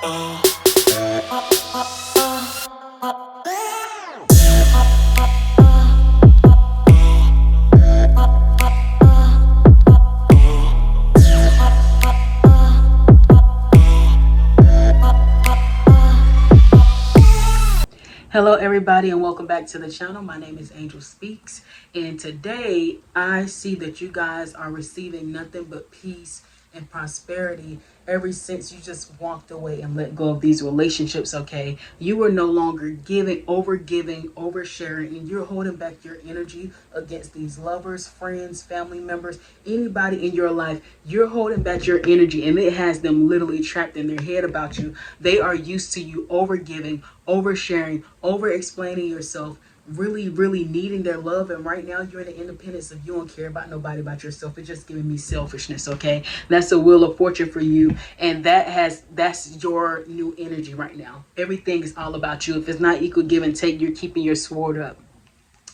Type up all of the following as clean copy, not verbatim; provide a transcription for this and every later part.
Hello everybody and welcome back to the channel. My name is Angel Speaks, and today I see that you guys are receiving nothing but peace and prosperity ever since you just walked away and let go of these relationships. Okay, you are no longer giving, oversharing, and you're holding back your energy against these lovers, friends, family members, anybody in your life. You're holding back your energy, and it has them literally trapped in their head about you. They are used to you overgiving, oversharing, over explaining yourself, really needing their love. And right now you're in the independence of you don't care about nobody but yourself. It's just giving me selfishness. Okay, that's a wheel of fortune for you, and that's your new energy right now. Everything is all about you. If it's not equal give and take, you're keeping your sword up.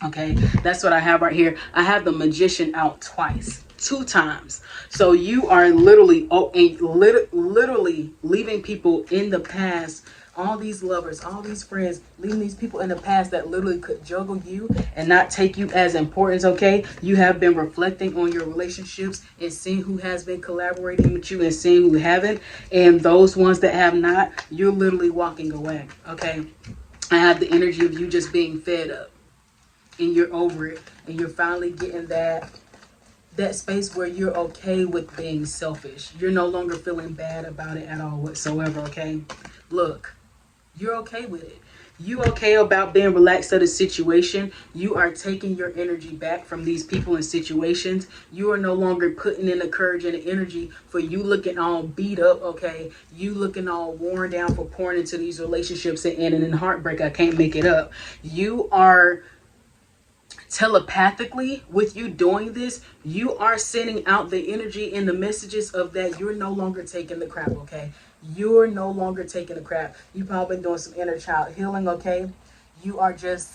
Okay, that's what I have right here. I have the Magician out twice, two times. So you are literally literally leaving people in the past. All these lovers, all these friends, leaving these people in the past that literally could juggle you and not take you as important. Okay, you have been reflecting on your relationships and seeing who has been collaborating with you and seeing who haven't, and those ones that have not, you're literally walking away. Okay, I have the energy of you just being fed up, and you're over it, and you're finally getting that space where you're okay with being selfish. You're no longer feeling bad about it at all whatsoever. Okay, look, you're okay with it. You okay about being relaxed at a situation. You are taking your energy back from these people and situations. You are no longer putting in the courage and the energy for you looking all beat up. Okay, you looking all worn down for pouring into these relationships and ending in heartbreak. I can't make it up. You are telepathically, with you doing this, you are sending out the energy and the messages of that you're no longer taking the crap. Okay, you're no longer taking the crap. You've probably been doing some inner child healing. Okay, you're just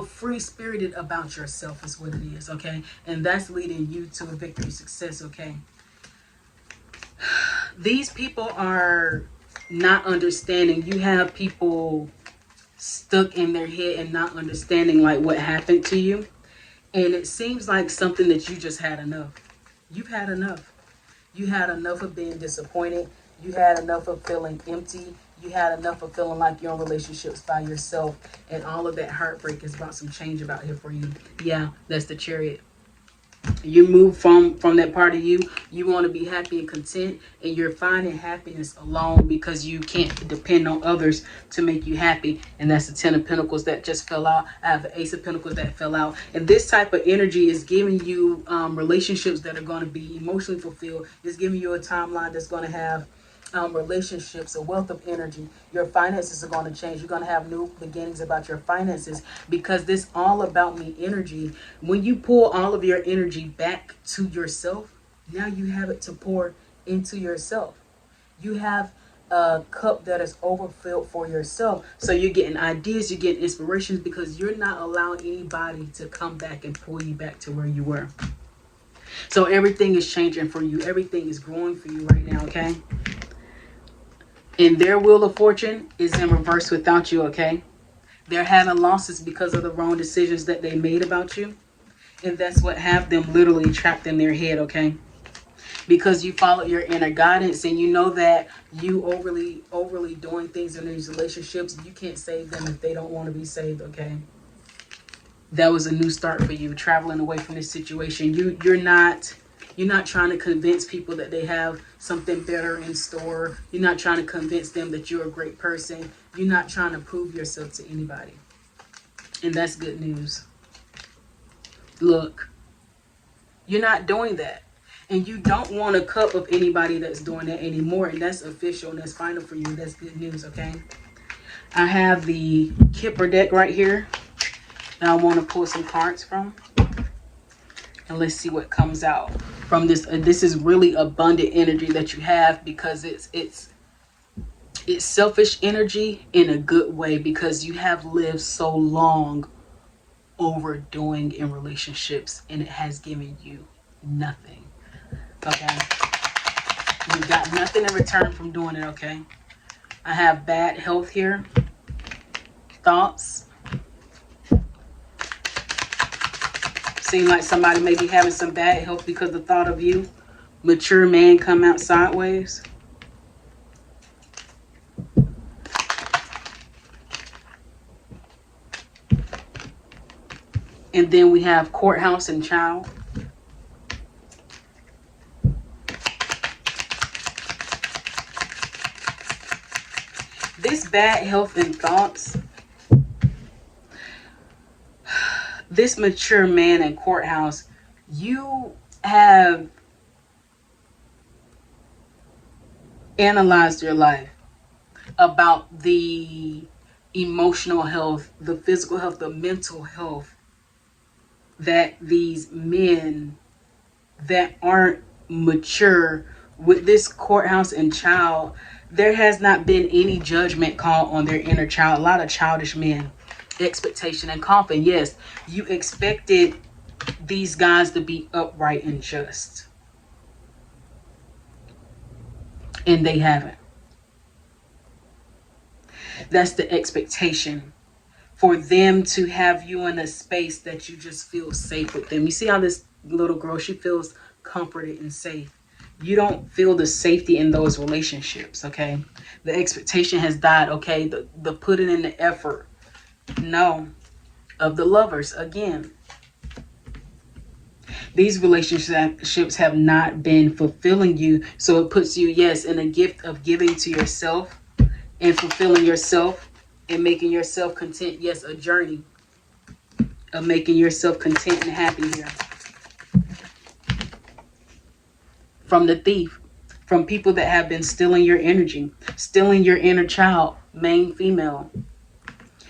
free spirited about yourself is what it is. Okay, and that's leading you to a victory, success. Okay, these people are not understanding. You have people stuck in their head and not understanding like what happened to you, and it seems like something that you just had enough. You've had enough. You had enough of being disappointed. You had enough of feeling empty. You had enough of feeling like you're in relationships by yourself, and all of that heartbreak has brought some change about here for you. Yeah, that's the Chariot. You move from that part of you. You want to be happy and content, and you're finding happiness alone because you can't depend on others to make you happy. And that's the 10 of Pentacles that just fell out. I have the Ace of Pentacles that fell out, and this type of energy is giving you relationships that are going to be emotionally fulfilled. It's giving you a timeline that's going to have relationships, a wealth of energy. Your finances are going to change. You're going to have new beginnings about your finances, because this all about me energy. When you pull all of your energy back to yourself, now you have it to pour into yourself. You have a cup that is overfilled for yourself. So you're getting ideas, you're getting inspirations, because you're not allowing anybody to come back and pull you back to where you were. So everything is changing for you. Everything is growing for you right now. Okay, and their wheel of fortune is in reverse without you. Okay, they're having losses because of the wrong decisions that they made about you, and that's what have them literally trapped in their head. Okay, because you follow your inner guidance, and you know that you overly doing things in these relationships, you can't save them if they don't want to be saved. Okay, that was a new start for you, traveling away from this situation. You're not trying to convince people that they have something better in store. You're not trying to convince them that you're a great person. You're not trying to prove yourself to anybody. And that's good news. Look, you're not doing that. And you don't want a cup of anybody that's doing that anymore. And that's official and that's final for you. That's good news, okay? I have the Kipper deck right here that I want to pull some cards from. And let's see what comes out from this. This is really abundant energy that you have, because it's selfish energy in a good way, because you have lived so long overdoing in relationships and it has given you nothing. Okay, You got nothing in return from doing it, okay? I have bad health here. Thoughts. Seem like somebody may be having some bad health because of the thought of you. Mature man come out sideways. And then we have courthouse and child. This bad health and thoughts, this mature man in courthouse, you have analyzed your life about the emotional health, the physical health, the mental health that these men that aren't mature with this courthouse and child, there has not been any judgment call on their inner child. A lot of childish men, expectation and confidence. Yes, you expected these guys to be upright and just, and they haven't. That's the expectation, for them to have you in a space that you just feel safe with them. You see how this little girl, she feels comforted and safe. You don't feel the safety in those relationships, okay? The expectation has died, okay? The putting in the effort. No. Of the lovers, again. These relationships have not been fulfilling you. So it puts you, yes, in a gift of giving to yourself and fulfilling yourself and making yourself content. Yes, a journey of making yourself content and happy here. From the thief, from people that have been stealing your energy, stealing your inner child, main female.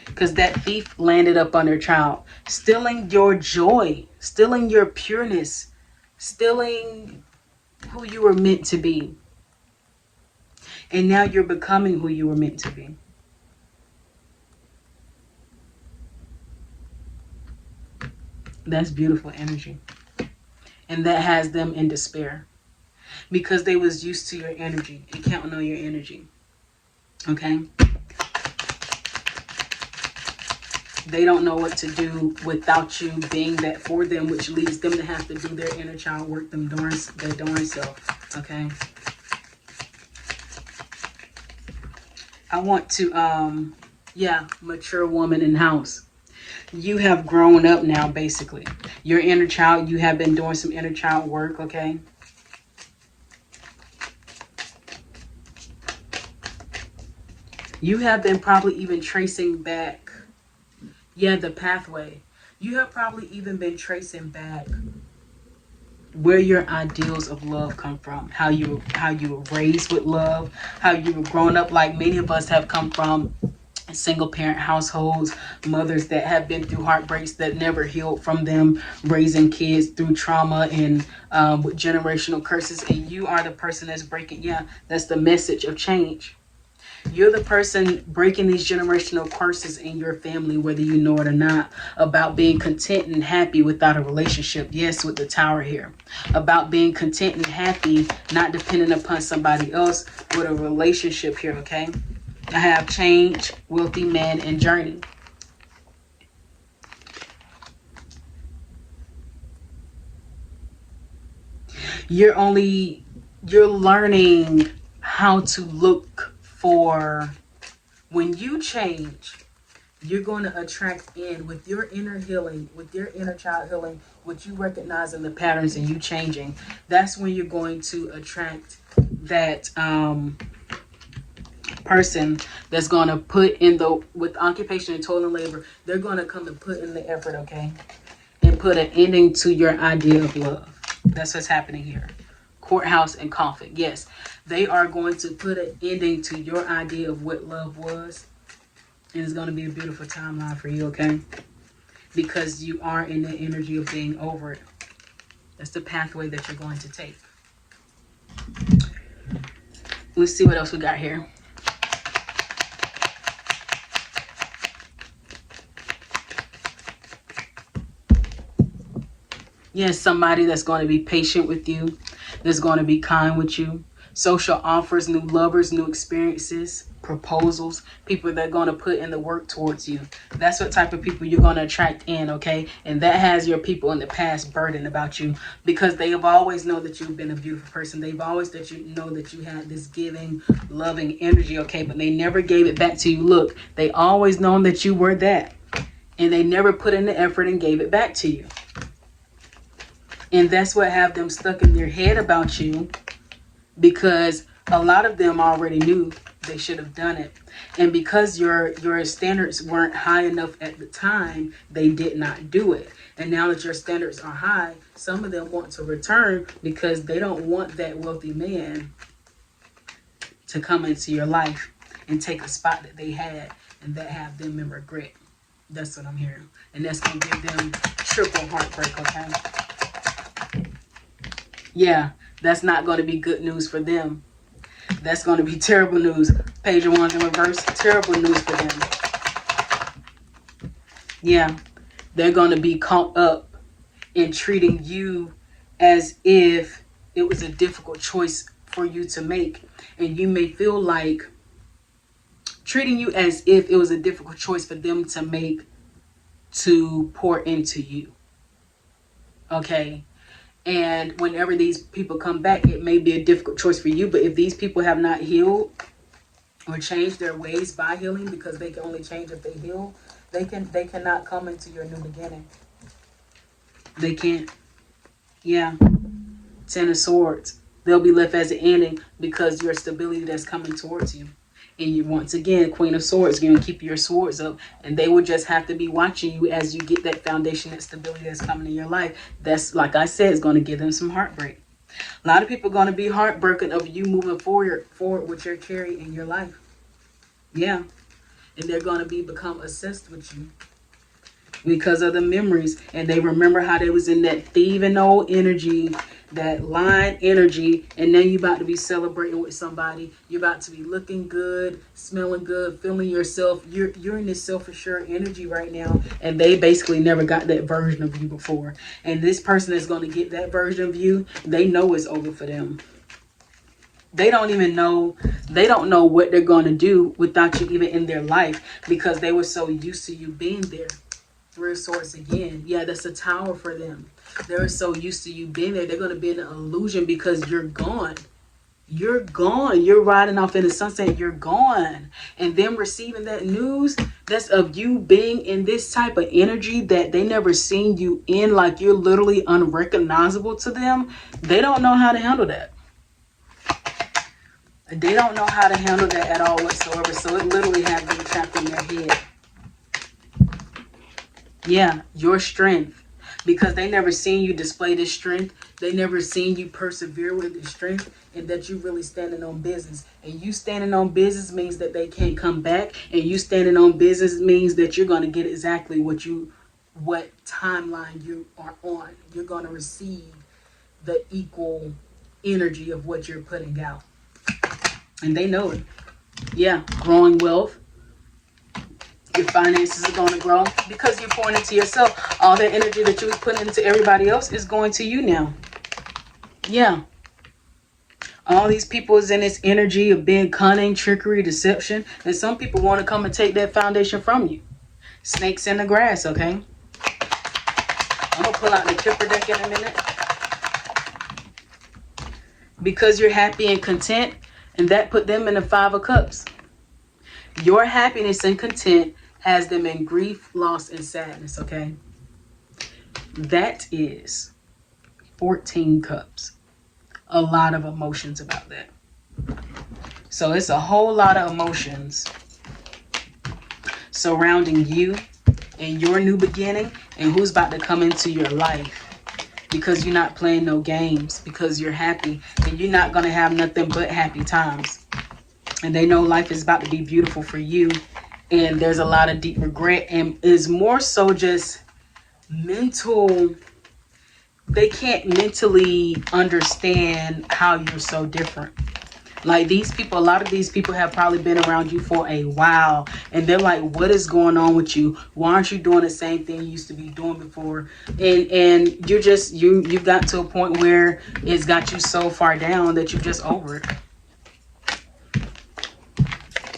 Because that thief landed up on their child, stealing your joy, stealing your pureness, stealing who you were meant to be. And now you're becoming who you were meant to be. That's beautiful energy. And that has them in despair. Because they was used to your energy and counting on your energy. Okay? They don't know what to do without you being that for them, which leads them to have to do their inner child work, their darn self. Okay? I want to, mature woman in house. You have grown up now, basically. Your inner child, you have been doing some inner child work, okay? You have been probably even tracing back, the pathway. You have probably even been tracing back where your ideals of love come from, how you were raised with love, how you were growing up. Like many of us have come from single parent households, mothers that have been through heartbreaks that never healed from them, raising kids through trauma and with generational curses. And you are the person that's breaking, that's the message of change. You're the person breaking these generational curses in your family, whether you know it or not, about being content and happy without a relationship. Yes, with the tower here. About being content and happy, not dependent upon somebody else, with a relationship here, okay? I have change, wealthy man, and journey. You're learning how to look for, when you change, you're going to attract in with your inner healing, with your inner child healing, with you recognizing the patterns and you changing. That's when you're going to attract that person that's going to put in with occupation and toil and labor. They're going to come and put in the effort, okay? And put an ending to your idea of love. That's what's happening here. Courthouse and coffin. Yes, they are going to put an ending to your idea of what love was. And it's going to be a beautiful timeline for you, okay? Because you are in the energy of being over it. That's the pathway that you're going to take. Let's see what else we got here. Yes, somebody that's going to be patient with you, that's going to be kind with you, social offers, new lovers, new experiences, proposals, people that are going to put in the work towards you. That's what type of people you're going to attract in, okay? And that has your people in the past burden about you, because they have always known that you've been a beautiful person. They've always that you know that you had this giving, loving energy, okay? But they never gave it back to you. Look, they always known that you were that, and they never put in the effort and gave it back to you. And that's what have them stuck in their head about you, because a lot of them already knew they should have done it. And because your standards weren't high enough at the time, they did not do it. And now that your standards are high, some of them want to return because they don't want that wealthy man to come into your life and take a spot that they had, and that have them in regret. That's what I'm hearing. And that's going to give them triple heartbreak, okay? Yeah, that's not going to be good news for them. That's going to be terrible news. Page of Wands in reverse, terrible news for them. Yeah, they're going to be caught up in treating you as if it was a difficult choice for you to make. And you may feel like treating you as if it was a difficult choice for them to make, to pour into you. Okay? And whenever these people come back, it may be a difficult choice for you. But if these people have not healed or changed their ways by healing, because they can only change if they heal, they cannot come into your new beginning. They can't. Yeah. 10 of Swords. They'll be left as an ending because your stability that's coming towards you. And you, once again, Queen of Swords, you're going to keep your swords up. And they will just have to be watching you as you get that foundation, that stability that's coming in your life. That's, like I said, is going to give them some heartbreak. A lot of people are going to be heartbroken of you moving forward with your carry in your life. Yeah. And they're going to become obsessed with you because of the memories. And they remember how they was in that thieving old energy, that lying energy, and now you're about to be celebrating with somebody. You're about to be looking good, smelling good, feeling yourself. You're in this self-assured energy right now, and they basically never got that version of you before. And this person is going to get that version of you. They know it's over for them. They don't even know, they don't know what they're going to do without you even in their life, because they were so used to you being there. Three of Swords again. Yeah, that's a Tower for them. They're so used to you being there. They're going to be in an illusion because you're gone. You're gone. You're riding off in the sunset. You're gone. And them receiving that news, that's of you being in this type of energy that they never seen you in, like you're literally unrecognizable to them. They don't know how to handle that. They don't know how to handle that at all whatsoever. So it literally has them trapped in their head. Yeah, your strength. Because they never seen you display this strength. They never seen you persevere with this strength, and that you really standing on business. And you standing on business means that they can't come back. And you standing on business means that you're going to get exactly what timeline you are on. You're going to receive the equal energy of what you're putting out. And they know it. Yeah, growing wealth. Your finances are going to grow because you're pouring into yourself. All that energy that you was putting into everybody else is going to you now. Yeah. All these people is in this energy of being cunning, trickery, deception. And some people want to come and take that foundation from you. Snakes in the grass, okay? I'm going to pull out the Kipper deck in a minute. Because you're happy and content, and that put them in the Five of Cups. Your happiness and content has them in grief, loss, and sadness, okay? That is 14 cups. A lot of emotions about that. So it's a whole lot of emotions surrounding you and your new beginning and who's about to come into your life, because you're not playing no games, because you're happy and you're not going to have nothing but happy times. And they know life is about to be beautiful for you. And there's a lot of deep regret, and is more so just mental. They can't mentally understand how you're so different. Like these people, a lot of these people have probably been around you for a while, and they're like, what is going on with you? Why aren't you doing the same thing you used to be doing before? And you're just, you've got to a point where it's got you so far down that you're just over it.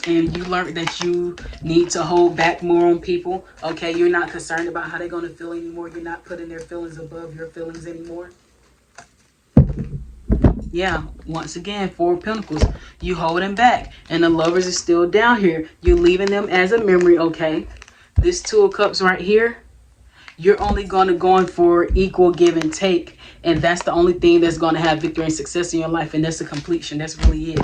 and you learned that you need to hold back more on people. Okay, you're not concerned about how they're going to feel anymore. You're not putting their feelings above your feelings anymore. Yeah, once again, Four of Pentacles. You holding back, and the Lovers is still down here. You're leaving them as a memory, okay? This Two of Cups right here, you're only going to go in for equal give and take, and that's the only thing that's going to have victory and success in your life, and that's a completion. That's really it.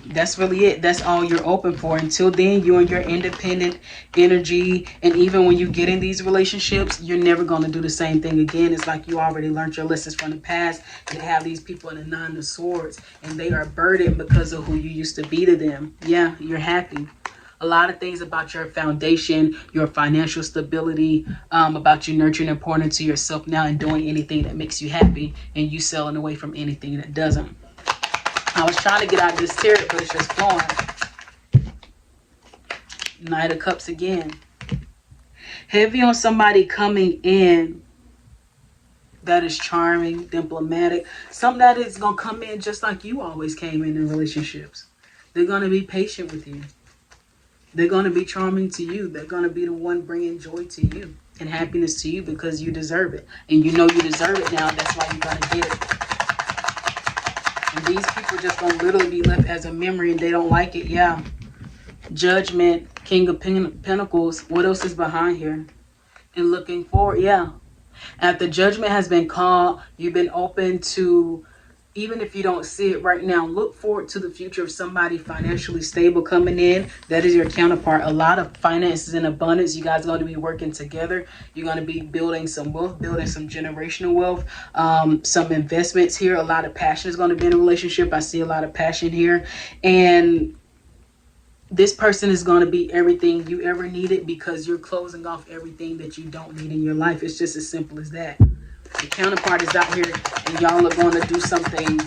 That's really it. That's all you're open for. Until then, you're in your independent energy. And even when you get in these relationships, you're never going to do the same thing again. It's like you already learned your lessons from the past. You have these people in the Nine of Swords, and they are burdened because of who you used to be to them. Yeah, you're happy. A lot of things about your foundation, your financial stability, about you nurturing and pouring into yourself now and doing anything that makes you happy, and you selling away from anything that doesn't. I was trying to get out of this tarot, but it's just flowing. Knight of Cups again. Heavy on somebody coming in that is charming, diplomatic. Something that is going to come in just like you always came in relationships. They're going to be patient with you. They're going to be charming to you. They're going to be the one bringing joy to you and happiness to you because you deserve it. And you know you deserve it now. That's why you're going to get it. And these people just going to literally be left as a memory and they don't like it. Yeah. Judgment, King of Pentacles. What else is behind here? And looking forward. Yeah. After judgment has been called, you've been open to, even if you don't see it right now, look forward to the future of somebody financially stable coming in. That is your counterpart. A lot of finances in abundance. You guys are going to be working together. You're going to be building some wealth, building some generational wealth, some investments here. A lot of passion is going to be in a relationship. I see a lot of passion here. And this person is going to be everything you ever needed because you're closing off everything that you don't need in your life. It's just as simple as that. The counterpart is out here and y'all are going to do something.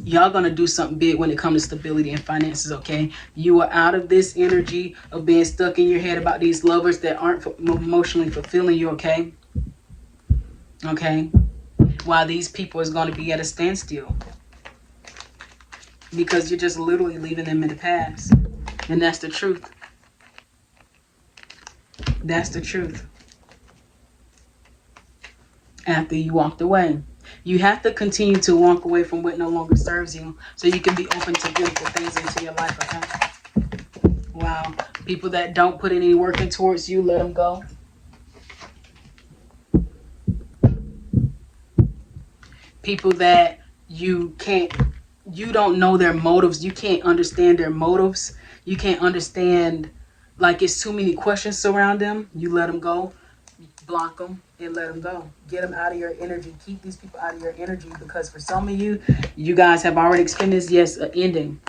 Y'all going to do something big when it comes to stability and finances, okay? You are out of this energy of being stuck in your head about these lovers that aren't emotionally fulfilling you, okay? Okay? While these people is going to be at a standstill. Because you're just literally leaving them in the past. And that's the truth. That's the truth. After you walked away. You have to continue to walk away from what no longer serves you so you can be open to beautiful things into your life, okay? Wow. People that don't put any work in towards you, let them go. People that you don't know their motives. You can't understand their motives. You can't understand, like it's too many questions surround them. You let them go. Block them and let them go. Get them out of your energy. Keep these people out of your energy because for some of you, you guys have already experienced, yes, an ending.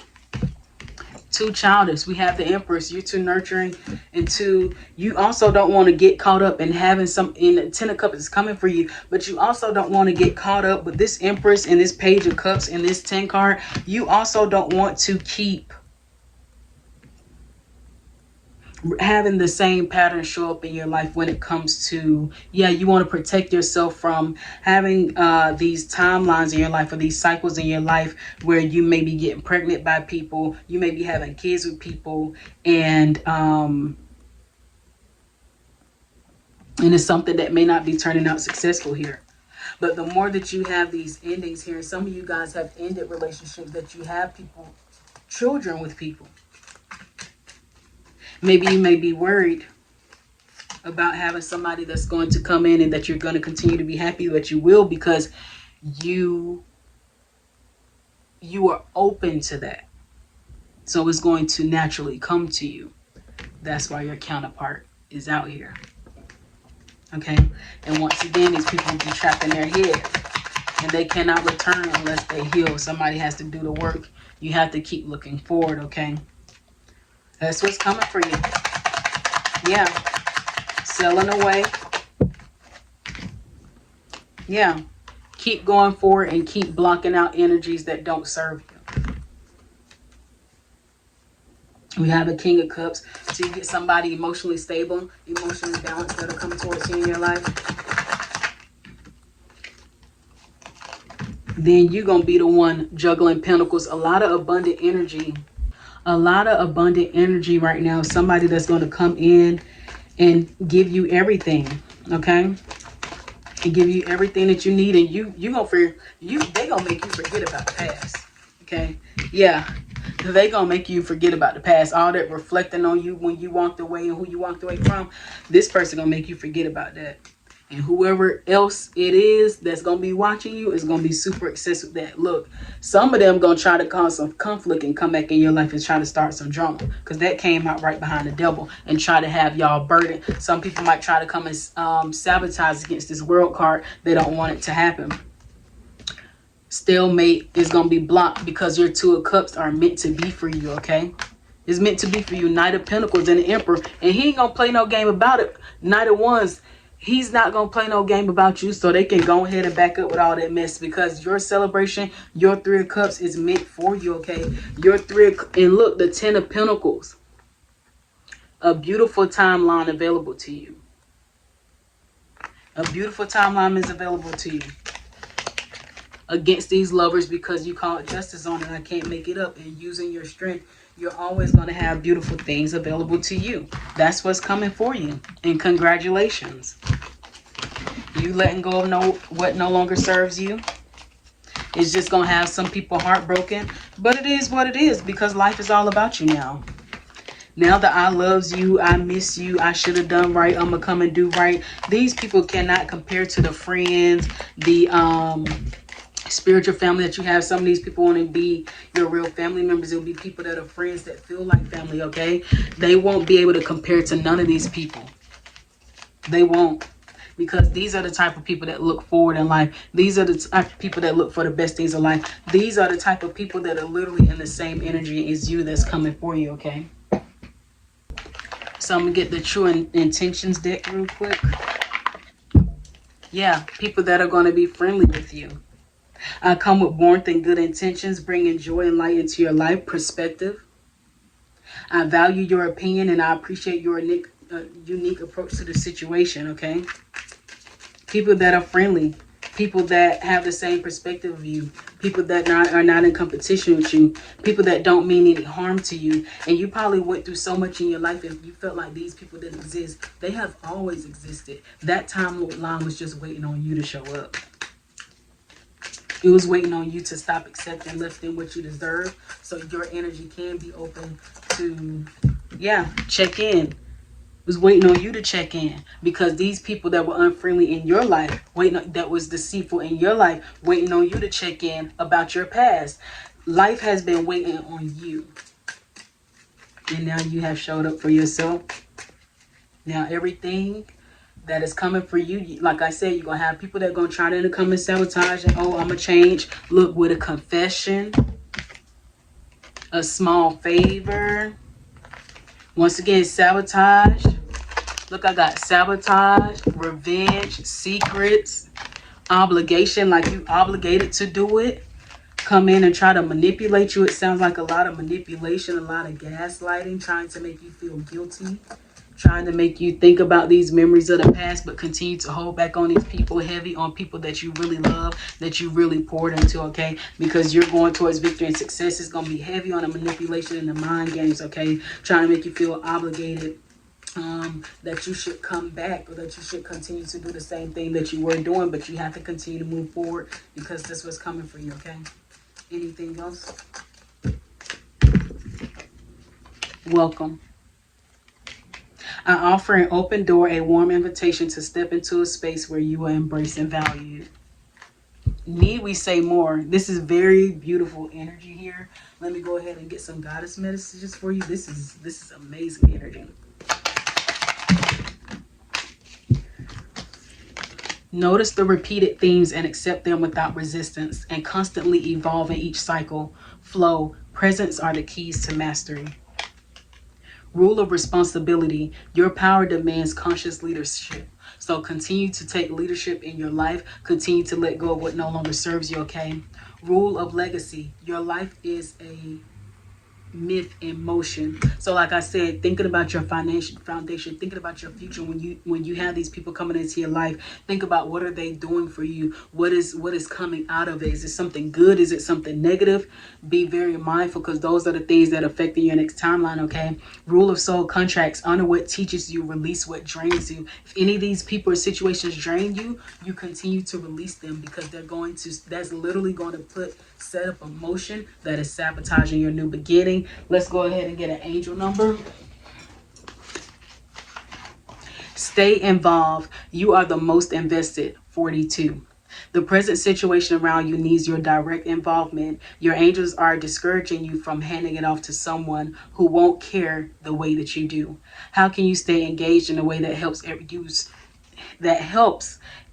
Too childish. We have the Empress. You're too nurturing. And two, you also don't want to get caught up in having some, in the Ten of Cups is coming for you, but you also don't want to get caught up with this Empress and this Page of Cups and this 10 card. You also don't want to keep having the same pattern show up in your life when it comes to, yeah, you want to protect yourself from having these timelines in your life or these cycles in your life where you may be getting pregnant by people, you may be having kids with people, and it's something that may not be turning out successful here. But the more that you have these endings here, and some of you guys have ended relationships that you have people, children with people. Maybe you may be worried about having somebody that's going to come in and that you're going to continue to be happy, but you will because you are open to that. So it's going to naturally come to you. That's why your counterpart is out here. Okay? And once again, these people will be trapped in their head. And they cannot return unless they heal. Somebody has to do the work. You have to keep looking forward, okay? That's what's coming for you. Yeah. Selling away. Yeah. Keep going forward and keep blocking out energies that don't serve you. We have a King of Cups. So you get somebody emotionally stable, emotionally balanced that'll come towards you in your life. then you're going to be the one juggling pentacles. A lot of abundant energy. A lot of abundant energy right now. Somebody that's going to come in and give you everything. Okay? And give you everything that you need. And they going to make you forget about the past. Okay? Yeah. They gonna make you forget about the past. All that reflecting on you when you walked away and who you walked away from, this person gonna make you forget about that. And whoever else it is that's gonna be watching you is gonna be super obsessed with that. Look, some of them gonna try to cause some conflict and come back in your life and try to start some drama, because that came out right behind the devil, and try to have y'all burdened. Some people might try to come and sabotage against this world card. They don't want it to happen. Stalemate is going to be blocked because your Two of Cups are meant to be for you, okay? It's meant to be for you. Knight of Pentacles and the Emperor. And he ain't going to play no game about it. Knight of Wands, he's not going to play no game about you, so they can go ahead and back up with all that mess, because your celebration, your Three of Cups is meant for you, okay? And look, the Ten of Pentacles. A beautiful timeline available to you. A beautiful timeline is available to you against these lovers, because you call it justice on it. I can't make it up. And using your strength, you're always going to have beautiful things available to you. That's what's coming for you. And congratulations. You letting go of what no longer serves you. It's just going to have some people heartbroken. But it is what it is, because life is all about you now. Now that I loves you, I miss you, I should have done right, I'm going to come and do right. These people cannot compare to the friends, the spiritual family that you have. Some of these people want to be your real family members. It'll be people that are friends that feel like family, okay? They won't be able to compare to none of these people. They won't. Because these are the type of people that look forward in life. These are the type of people that look for the best things in life. These are the type of people that are literally in the same energy as you that's coming for you, okay? So I'm going to get the True Intentions deck real quick. Yeah, people that are going to be friendly with you. I come with warmth and good intentions, bringing joy and light into your life. Perspective. I value your opinion and I appreciate your unique approach to the situation, okay? People that are friendly. People that have the same perspective of you. People that are not in competition with you. People that don't mean any harm to you. And you probably went through so much in your life and you felt like these people didn't exist. They have always existed. That timeline was just waiting on you to show up. It was waiting on you to stop accepting less than what you deserve, so your energy can be open to, check in. It was waiting on you to check in, because these people that were unfriendly in your life, that was deceitful in your life, waiting on you to check in about your past. Life has been waiting on you. And now you have showed up for yourself. Now everything that is coming for you, like I said, you're going to have people that are going to try to come and sabotage and, oh, I'm going to change. Look, with a confession, a small favor. Once again, sabotage. Look, I got sabotage, revenge, secrets, obligation, like you obligated to do it. Come in and try to manipulate you. It sounds like a lot of manipulation, a lot of gaslighting, trying to make you feel guilty. Trying to make you think about these memories of the past, but continue to hold back on these people, heavy on people that you really love, that you really poured into, okay? Because you're going towards victory and success. It's going to be heavy on the manipulation and the mind games, okay? Trying to make you feel obligated, that you should come back, or that you should continue to do the same thing that you were doing, but you have to continue to move forward, because this was coming for you, okay? Anything else? Welcome. I offer an open door, a warm invitation to step into a space where you are embraced and valued. Need we say more? This is very beautiful energy here. Let me go ahead and get some goddess messages for you. This is amazing energy. Notice the repeated themes and accept them without resistance, and constantly evolve in each cycle. Flow. Presence are the keys to mastery. Rule of responsibility. Your power demands conscious leadership. So continue to take leadership in your life. Continue to let go of what no longer serves you, okay? Rule of legacy. Your life is a myth in motion. So like I said, thinking about your financial foundation, thinking about your future, when you have these people coming into your life, think about what are they doing for you, what is coming out of it. Is it something good, is it something negative? Be very mindful, because those are the things that affect your next timeline. Okay, rule of soul contracts: honor what teaches you, release what drains you. If any of these people or situations drain you, you continue to release them, because that's literally going to set up a motion that is sabotaging your new beginning. Let's go ahead and get an angel number. Stay involved. You are the most invested. 42. The present situation around you needs your direct involvement. Your angels are discouraging you from handing it off to someone who won't care the way that you do. How can you stay engaged in a way that helps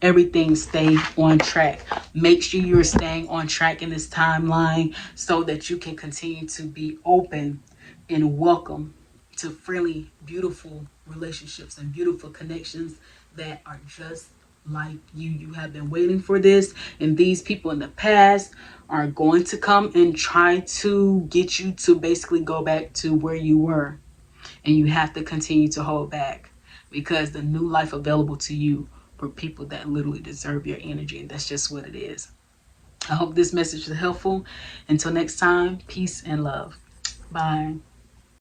everything stay on track? Make sure you're staying on track in this timeline, so that you can continue to be open and welcome to friendly, beautiful relationships and beautiful connections that are just like you. You have been waiting for this, and these people in the past are going to come and try to get you to basically go back to where you were. And you have to continue to hold back, because the new life available to you for people that literally deserve your energy. And that's just what it is. I hope this message is helpful. Until next time, peace and love. Bye.